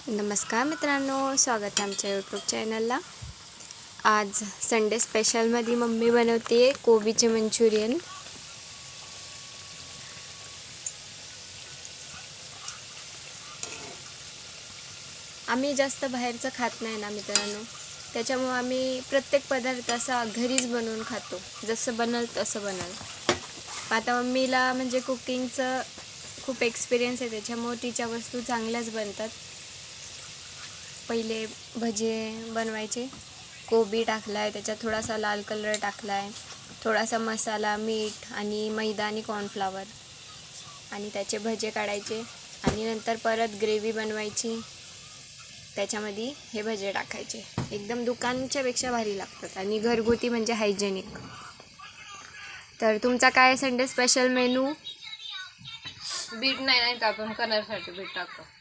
नमस्कार मित्रांनो, स्वागत आहे आमच्या यूट्यूब चॅनलला। आज संडे स्पेशलमध्ये मम्मी बनवते कोबीचे मंचुरियन। आम्ही जास्त बाहेरचं खात नाही ना मित्रांनो, त्याच्यामुळे आम्ही प्रत्येक पदार्थ असा घरीच बनवून खातो, जसं बनल तसं बनल। आता मम्मीला म्हणजे कुकिंगचं खूप एक्सपिरियन्स आहे, त्याच्यामुळे तिच्या वस्तू चांगल्याच बनतात। पहिले भजे बनवायचे, कोबी टाकलाय, त्याच्यात थोडासा लाल कलर टाकलाय, थोडासा मसाला, मीठ आणि मैदा आणि कॉर्नफ्लॉवर, आणि त्याचे भजे काढायचे आणि नंतर परत ग्रेव्ही बनवायची, त्याच्यामध्ये हे भजे टाकायचे। एकदम दुकानच्या पेक्षा भारी लागतात आणि घरगुती म्हणजे हायजेनिक। तर तुमचा काय संडे स्पेशल मेनू? बीट नाही तर आपण करण्यासाठी बीट टाकतो।